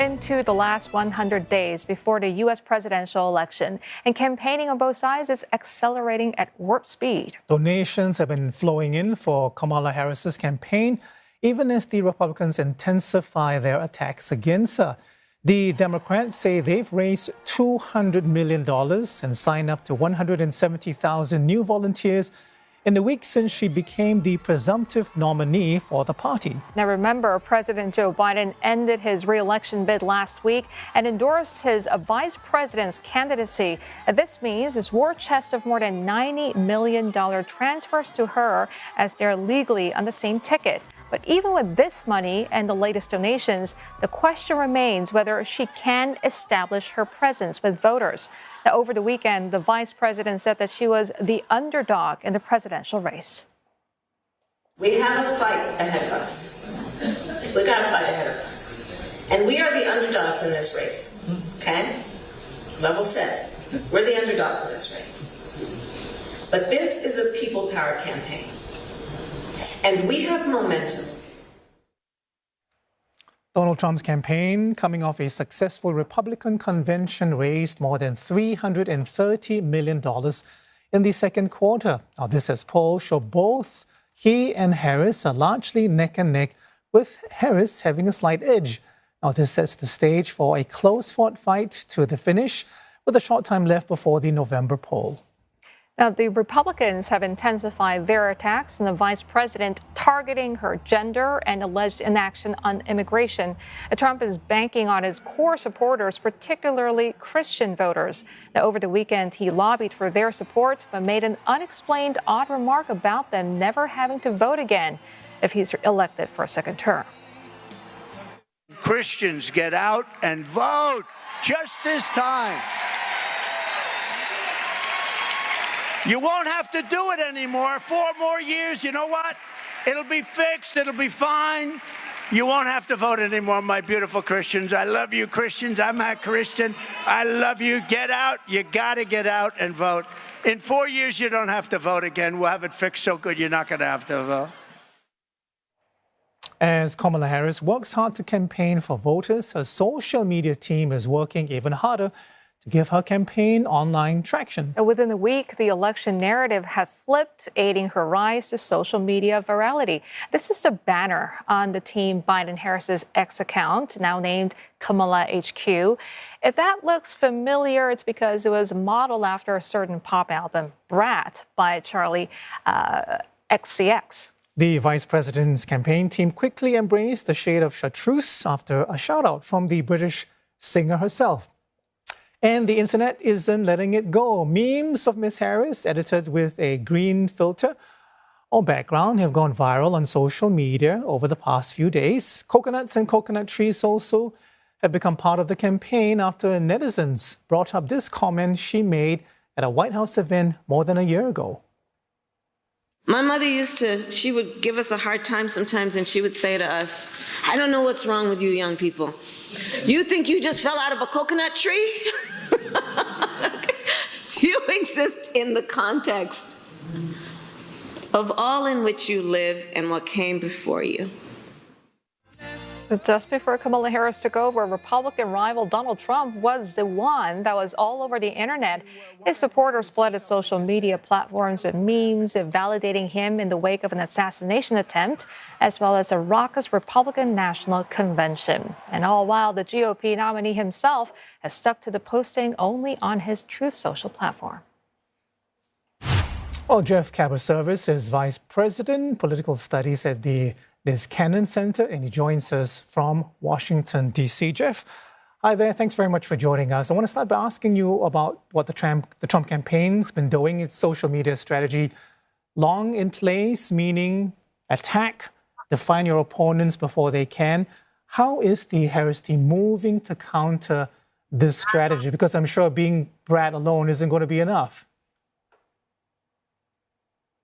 Into the last 100 days before the U.S. presidential election, and campaigning on both sides is accelerating at warp speed. Donations have been flowing in for Kamala Harris's campaign, even as the Republicans intensify their attacks against her. The Democrats say they've raised $200 million and signed up to 170,000 new volunteers in the week since she became the presumptive nominee for the party. Now remember, President Joe Biden ended his re-election bid last week and endorsed his vice president's candidacy. This means his war chest of more than $90 million transfers to her as they're legally on the same ticket. But even with this money and the latest donations, the question remains whether she can establish her presence with voters. Now, over the weekend, the vice president said that she was the underdog in the presidential race. We have a fight ahead of us. We got a fight ahead of us. And we are the underdogs in this race, okay? Level set. We're the underdogs in this race. But this is a people power campaign. And we have momentum. Donald Trump's campaign, coming off a successful Republican convention, raised more than $330 million in the second quarter. Now, this as polls show both he and Harris are largely neck and neck, with Harris having a slight edge. Now, this sets the stage for a close-fought fight to the finish, with a short time left before the November poll. Now, the Republicans have intensified their attacks on the vice president, targeting her gender and alleged inaction on immigration. Trump is banking on his core supporters, particularly Christian voters. Now, over the weekend, he lobbied for their support, but made an unexplained odd remark about them never having to vote again if he's elected for a second term. Christians, get out and vote just this time. You won't have to do it anymore. 4 more years, you know what? It'll be fixed. It'll be fine. You won't have to vote anymore, my beautiful Christians. I love you, Christians. I'm a Christian. I love you. Get out. You got to get out and vote. In 4 years, you don't have to vote again. We'll have it fixed so good you're not going to have to vote. As Kamala Harris works hard to campaign for voters, her social media team is working even harder to give her campaign online traction. Within a week, the election narrative had flipped, aiding her rise to social media virality. This is the banner on the Team Biden-Harris's X account, now named Kamala HQ. If that looks familiar, it's because it was modeled after a certain pop album, Brat, by Charlie XCX. The vice president's campaign team quickly embraced the shade of chartreuse after a shout-out from the British singer herself. And the internet isn't letting it go. Memes of Miss Harris, edited with a green filter or background, have gone viral on social media over the past few days. Coconuts and coconut trees also have become part of the campaign after netizens brought up this comment she made at a White House event more than a year ago. My mother she would give us a hard time sometimes, and she would say to us, I don't know what's wrong with you young people. You think you just fell out of a coconut tree? You exist in the context of all in which you live and what came before you. Just before Kamala Harris took over, Republican rival Donald Trump was the one that was all over the internet. His supporters flooded social media platforms with memes validating him in the wake of an assassination attempt, as well as a raucous Republican National Convention. And all while the GOP nominee himself has stuck to the posting only on his Truth Social platform. Well, Jeff Caberservis is Vice President, Political Studies at the Liz Cannon Center, and he joins us from Washington, D.C. Jeff, hi there. Thanks very much for joining us. I want to start by asking you about what the Trump campaign's been doing. Its social media strategy, long in place, meaning attack, define your opponents before they can. How is the Harris team moving to counter this strategy? Because I'm sure being Brad alone isn't going to be enough.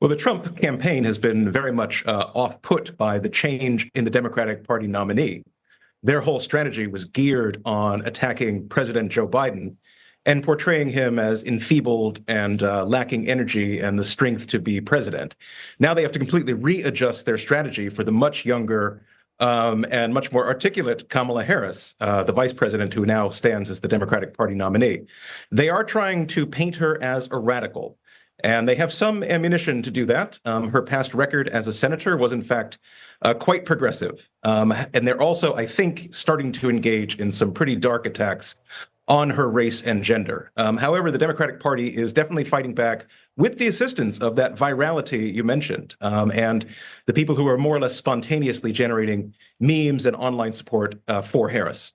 Well, the Trump campaign has been very much off-put by the change in the Democratic Party nominee. Their whole strategy was geared on attacking President Joe Biden and portraying him as enfeebled and lacking energy and the strength to be president. Now they have to completely readjust their strategy for the much younger and much more articulate Kamala Harris, the vice president who now stands as the Democratic Party nominee. They are trying to paint her as a radical. And they have some ammunition to do that. Her past record as a senator was, in fact, quite progressive. And they're also, I think, starting to engage in some pretty dark attacks on her race and gender. However, the Democratic Party is definitely fighting back with the assistance of that virality you mentioned, and the people who are more or less spontaneously generating memes and online support for Harris.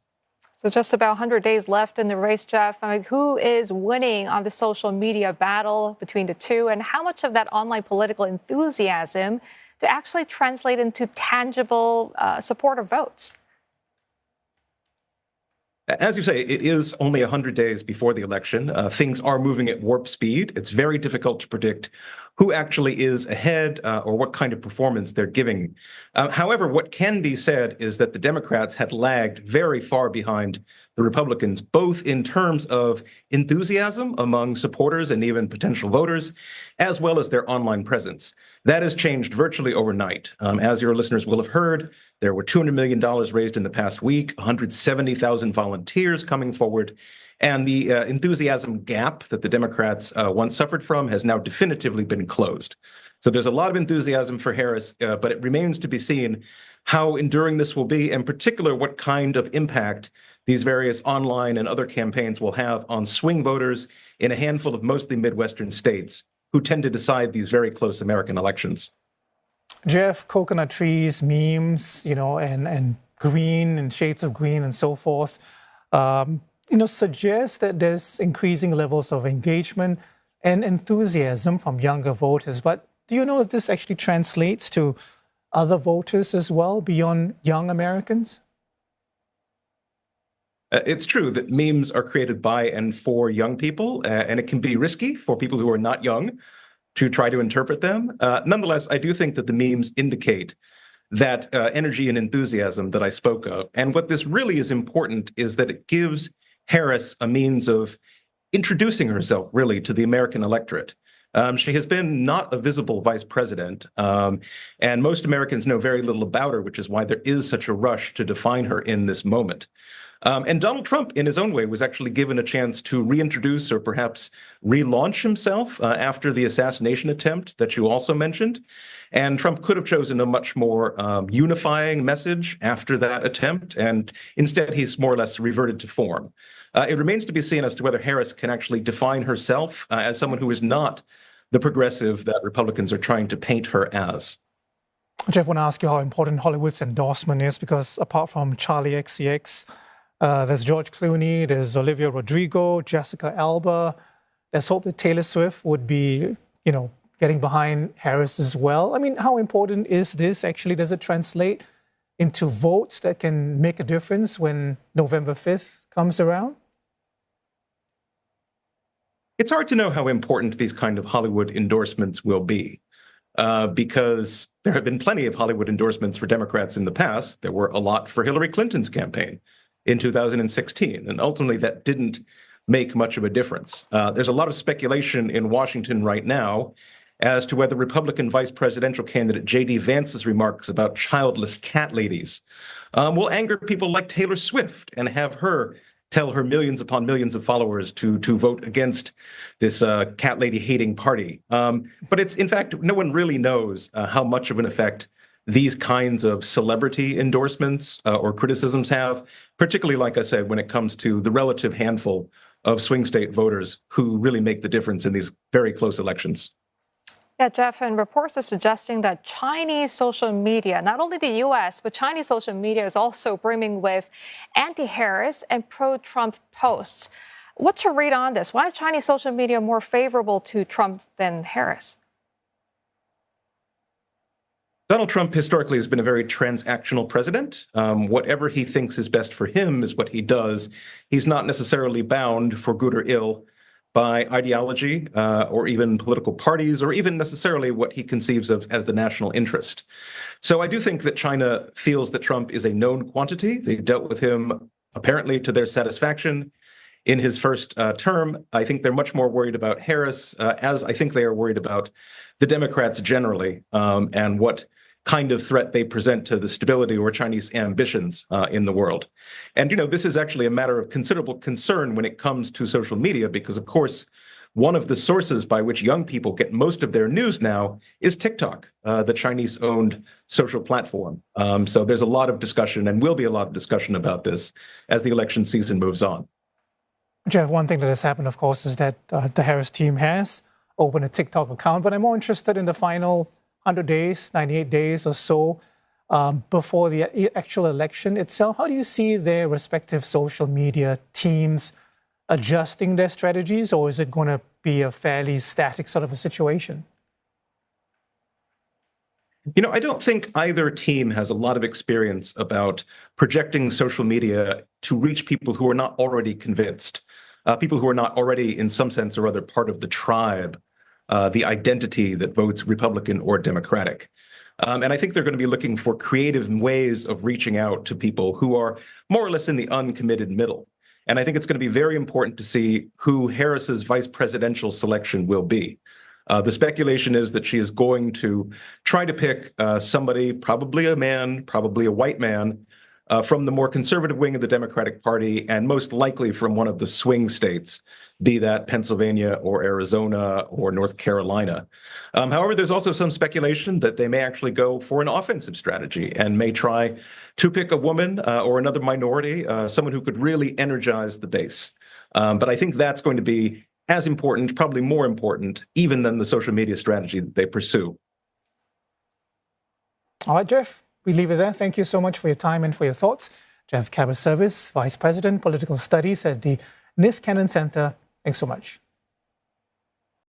So just about 100 days left in the race, Jeff. I mean, who is winning on the social media battle between the two, and how much of that online political enthusiasm to actually translate into tangible supporter votes? As you say, it is only 100 days before the election. Things are moving at warp speed. It's very difficult to predict who actually is ahead or what kind of performance they're giving. However, what can be said is that the Democrats had lagged very far behind the Republicans, both in terms of enthusiasm among supporters and even potential voters, as well as their online presence. That has changed virtually overnight. As your listeners will have heard, there were $200 million raised in the past week, 170,000 volunteers coming forward, and the enthusiasm gap that the Democrats once suffered from has now definitively been closed. So there's a lot of enthusiasm for Harris, but it remains to be seen how enduring this will be, in particular, what kind of impact these various online and other campaigns will have on swing voters in a handful of mostly Midwestern states who tend to decide these very close American elections. Jeff, coconut trees, memes, and green and shades of green and so forth, suggest that there's increasing levels of engagement and enthusiasm from younger voters. But do you know if this actually translates to other voters as well beyond young Americans? It's true that memes are created by and for young people, and it can be risky for people who are not young to try to interpret them. Nonetheless, I do think that the memes indicate that energy and enthusiasm that I spoke of. And what this really is important is that it gives Harris a means of introducing herself, really, to the American electorate. She has been not a visible vice president, and most Americans know very little about her, which is why there is such a rush to define her in this moment. And Donald Trump, in his own way, was actually given a chance to reintroduce or perhaps relaunch himself after the assassination attempt that you also mentioned. And Trump could have chosen a much more unifying message after that attempt, and instead he's more or less reverted to form. It remains to be seen as to whether Harris can actually define herself as someone who is not the progressive that Republicans are trying to paint her as. Jeff, I want to ask you how important Hollywood's endorsement is, because apart from Charlie XCX, there's George Clooney, there's Olivia Rodrigo, Jessica Alba. There's hope that Taylor Swift would be, getting behind Harris as well. I mean, how important is this actually? Does it translate into votes that can make a difference when November 5th comes around? It's hard to know how important these kind of Hollywood endorsements will be, because there have been plenty of Hollywood endorsements for Democrats in the past. There were a lot for Hillary Clinton's campaign in 2016, and ultimately that didn't make much of a difference. There's a lot of speculation in Washington right now as to whether Republican vice presidential candidate J.D. Vance's remarks about childless cat ladies will anger people like Taylor Swift and have her tell her millions upon millions of followers to vote against this cat lady hating party. But it's, in fact, no one really knows how much of an effect these kinds of celebrity endorsements or criticisms have, particularly, like I said, when it comes to the relative handful of swing state voters who really make the difference in these very close elections. Yeah, Jeff, and reports are suggesting that Chinese social media, not only the U.S., but Chinese social media is also brimming with anti-Harris and pro-Trump posts. What's your read on this? Why is Chinese social media more favorable to Trump than Harris? Donald Trump historically has been a very transactional president. Whatever he thinks is best for him is what he does. He's not necessarily bound, for good or ill, by ideology or even political parties, or even necessarily what he conceives of as the national interest. So I do think that China feels that Trump is a known quantity. They dealt with him apparently to their satisfaction in his first term. I think they're much more worried about Harris, as I think they are worried about the Democrats generally, and what kind of threat they present to the stability or Chinese ambitions in the world. And, this is actually a matter of considerable concern when it comes to social media, because, of course, one of the sources by which young people get most of their news now is TikTok, the Chinese-owned social platform. So there's a lot of discussion, and will be a lot of discussion about this as the election season moves on. Jeff, one thing that has happened, of course, is that the Harris team has opened a TikTok account, but I'm more interested in the final 100 days, 98 days or so before the actual election itself. How do you see their respective social media teams adjusting their strategies, or is it going to be a fairly static sort of a situation? I don't think either team has a lot of experience about projecting social media to reach people who are not already convinced, people who are not already, in some sense or other, part of the tribe, the identity that votes Republican or Democratic. And I think they're going to be looking for creative ways of reaching out to people who are more or less in the uncommitted middle. And I think it's going to be very important to see who Harris's vice presidential selection will be. The speculation is that she is going to try to pick somebody, probably a man, probably a white man, from the more conservative wing of the Democratic Party, and most likely from one of the swing states, be that Pennsylvania or Arizona or North Carolina. However, there's also some speculation that they may actually go for an offensive strategy and may try to pick a woman or another minority, someone who could really energize the base. But I think that's going to be as important, probably more important, even than the social media strategy that they pursue. All right, Jeff, we leave it there. Thank you so much for your time and for your thoughts. Jeff Cabot-Service, Vice President, Political Studies at the Niskanen Center. Thanks so much.